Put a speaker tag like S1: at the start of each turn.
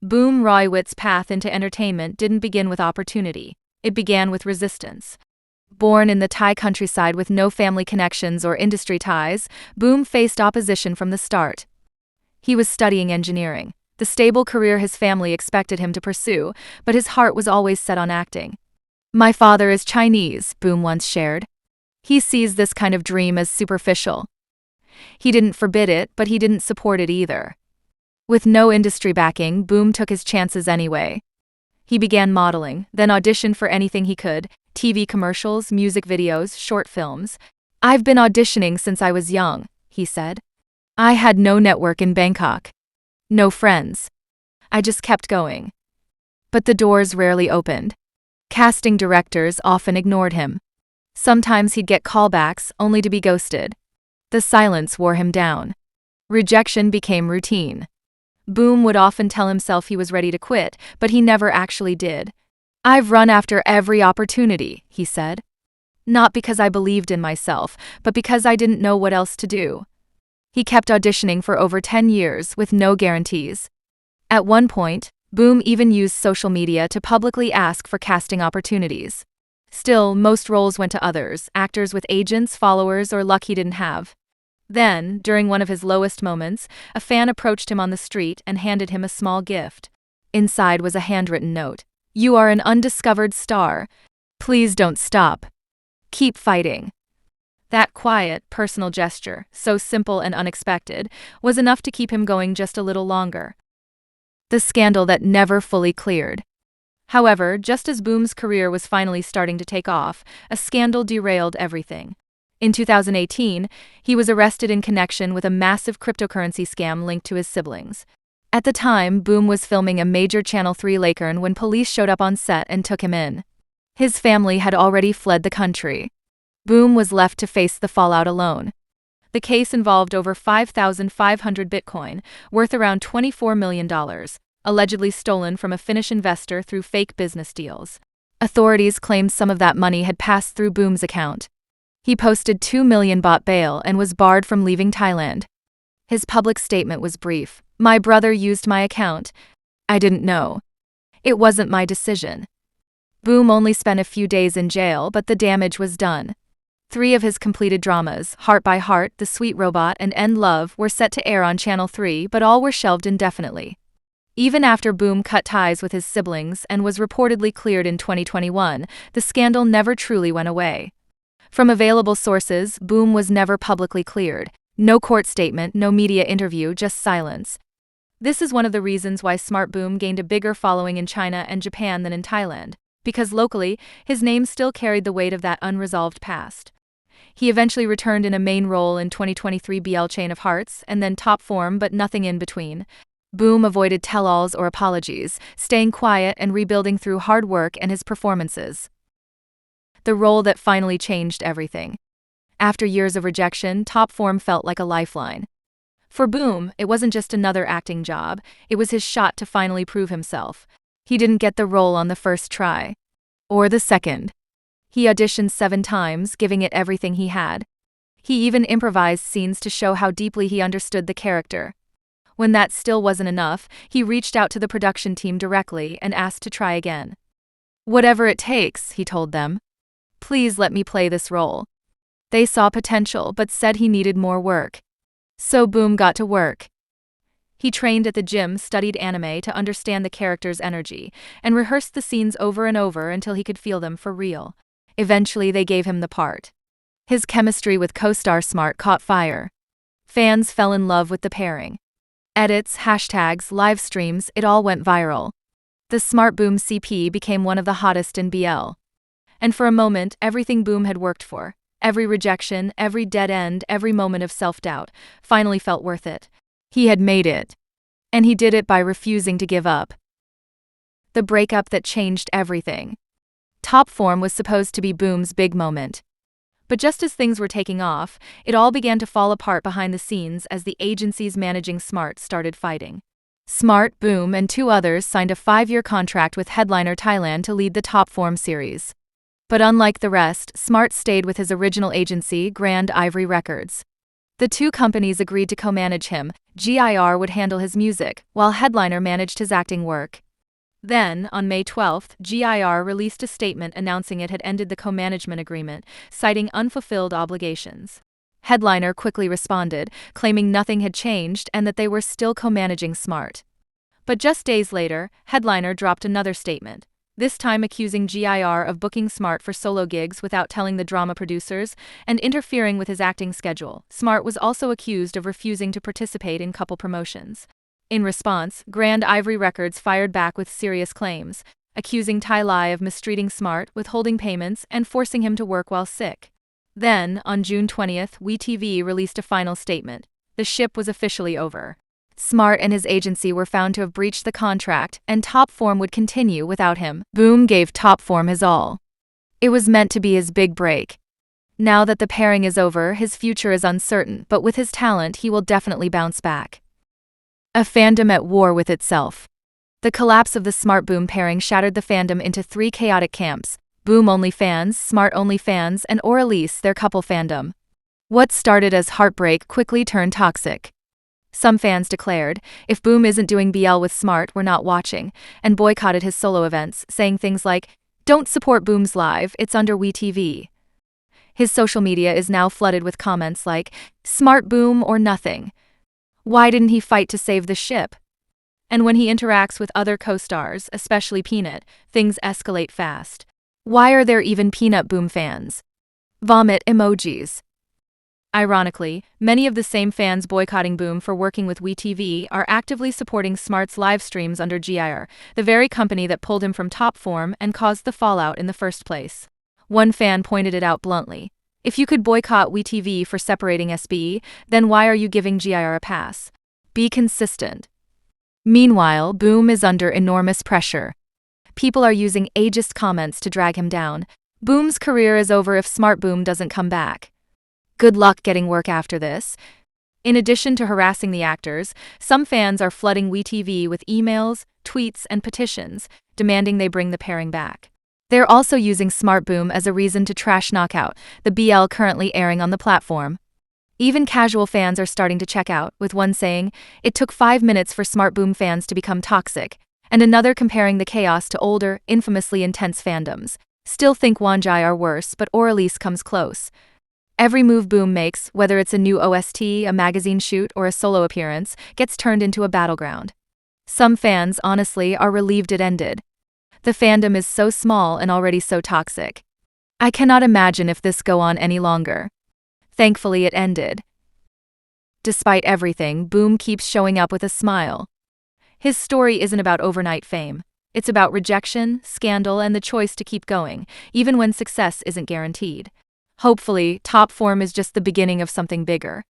S1: Boom Raveewit's path into entertainment didn't begin with opportunity. It began with resistance. Born in the Thai countryside with no family connections or industry ties, Boom faced opposition from the start. He was studying engineering, the stable career his family expected him to pursue, but his heart was always set on acting. "My father is Chinese," Boom once shared. "He sees this kind of dream as superficial." He didn't forbid it, but he didn't support it either. With no industry backing, Boom took his chances anyway. He began modeling, then auditioned for anything he could: TV commercials, music videos, short films. "I've been auditioning since I was young," he said. "I had no network in Bangkok. No friends. I just kept going." But the doors rarely opened. Casting directors often ignored him. Sometimes he'd get callbacks, only to be ghosted. The silence wore him down. Rejection became routine. Boom would often tell himself he was ready to quit, but he never actually did. "I've run after every opportunity," he said. "Not because I believed in myself, but because I didn't know what else to do." He kept auditioning for over 10 years with no guarantees. At one point, Boom even used social media to publicly ask for casting opportunities. Still, most roles went to others, actors with agents, followers, or luck he didn't have. Then, during one of his lowest moments, a fan approached him on the street and handed him a small gift. Inside was a handwritten note. "You are an undiscovered star. Please don't stop. Keep fighting." That quiet, personal gesture, so simple and unexpected, was enough to keep him going just a little longer. The scandal that never fully cleared. However, just as Boom's career was finally starting to take off, a scandal derailed everything. In 2018, he was arrested in connection with a massive cryptocurrency scam linked to his siblings. At the time, Boom was filming a major Channel 3 lacern when police showed up on set and took him in. His family had already fled the country. Boom was left to face the fallout alone. The case involved over 5,500 Bitcoin, worth around $24 million, allegedly stolen from a Finnish investor through fake business deals. Authorities claimed some of that money had passed through Boom's account. He posted 2 million baht bail and was barred from leaving Thailand. His public statement was brief: "My brother used my account. I didn't know. It wasn't my decision." Boom only spent a few days in jail, but the damage was done. 3 of his completed dramas, Heart by Heart, The Sweet Robot, and End Love, were set to air on Channel 3, but all were shelved indefinitely. Even after Boom cut ties with his siblings and was reportedly cleared in 2021, the scandal never truly went away. From available sources, Boom was never publicly cleared. No court statement, no media interview, just silence. This is one of the reasons why Smart Boom gained a bigger following in China and Japan than in Thailand, because locally, his name still carried the weight of that unresolved past. He eventually returned in a main role in 2023 BL Chain of Hearts, and then Top Form, but nothing in between. Boom avoided tell-alls or apologies, staying quiet and rebuilding through hard work and his performances. The role that finally changed everything. After years of rejection, Top Form felt like a lifeline. For Boom, it wasn't just another acting job, it was his shot to finally prove himself. He didn't get the role on the first try. Or the second. He auditioned 7 times, giving it everything he had. He even improvised scenes to show how deeply he understood the character. When that still wasn't enough, he reached out to the production team directly and asked to try again. "Whatever it takes," he told them. "Please let me play this role." They saw potential but said he needed more work. So Boom got to work. He trained at the gym, studied anime to understand the character's energy, and rehearsed the scenes over and over until he could feel them for real. Eventually they gave him the part. His chemistry with co-star Smart caught fire. Fans fell in love with the pairing. Edits, hashtags, live streams, it all went viral. The Smart Boom CP became one of the hottest in BL. And for a moment, everything Boom had worked for, every rejection, every dead end, every moment of self-doubt, finally felt worth it. He had made it. And he did it by refusing to give up. The breakup that changed everything. Top Form was supposed to be Boom's big moment. But just as things were taking off, it all began to fall apart behind the scenes as the agencies managing Smart started fighting. Smart, Boom, and 2 others signed a 5-year contract with Headliner Thailand to lead the Top Form series. But unlike the rest, Smart stayed with his original agency, Grand Ivory Records. The two companies agreed to co-manage him. GIR would handle his music, while Headliner managed his acting work. Then, on May 12, GIR released a statement announcing it had ended the co-management agreement, citing unfulfilled obligations. Headliner quickly responded, claiming nothing had changed and that they were still co-managing Smart. But just days later, Headliner dropped another statement, this time accusing GIR of booking Smart for solo gigs without telling the drama producers and interfering with his acting schedule. Smart was also accused of refusing to participate in couple promotions. In response, Grand Ivory Records fired back with serious claims, accusing Ty Lai of mistreating Smart, withholding payments, and forcing him to work while sick. Then, on June 20th, WeTV released a final statement. The ship was officially over. Smart and his agency were found to have breached the contract, and Top Form would continue without him. Boom gave Top Form his all. It was meant to be his big break. Now that the pairing is over, his future is uncertain, but with his talent, he will definitely bounce back. A fandom at war with itself. The collapse of the Smart-Boom pairing shattered the fandom into three chaotic camps: Boom-only fans, Smart-only fans, and Orelise, their couple fandom. What started as heartbreak quickly turned toxic. Some fans declared, if Boom isn't doing BL with Smart, we're not watching, and boycotted his solo events, saying things like, don't support Boom's live, it's under WeTV. His social media is now flooded with comments like, Smart Boom or nothing. Why didn't he fight to save the ship? And when he interacts with other co-stars, especially Peanut, things escalate fast. Why are there even Peanut Boom fans? Vomit emojis. Ironically, many of the same fans boycotting Boom for working with WeTV are actively supporting Smart's live streams under GIR, the very company that pulled him from Top Form and caused the fallout in the first place. One fan pointed it out bluntly. If you could boycott WeTV for separating SB, then why are you giving GIR a pass? Be consistent. Meanwhile, Boom is under enormous pressure. People are using ageist comments to drag him down. Boom's career is over if Smart Boom doesn't come back. Good luck getting work after this. In addition to harassing the actors, some fans are flooding WeTV with emails, tweets, and petitions, demanding they bring the pairing back. They're also using Smart Boom as a reason to trash Knockout, the BL currently airing on the platform. Even casual fans are starting to check out, with one saying, it took 5 minutes for Smart Boom fans to become toxic, and another comparing the chaos to older, infamously intense fandoms. Still think Wanjai are worse, but Orelise comes close. Every move Boom makes, whether it's a new OST, a magazine shoot, or a solo appearance, gets turned into a battleground. Some fans, honestly, are relieved it ended. The fandom is so small and already so toxic. I cannot imagine if this go on any longer. Thankfully it ended. Despite everything, Boom keeps showing up with a smile. His story isn't about overnight fame. It's about rejection, scandal, and the choice to keep going, even when success isn't guaranteed. Hopefully, Top Form is just the beginning of something bigger.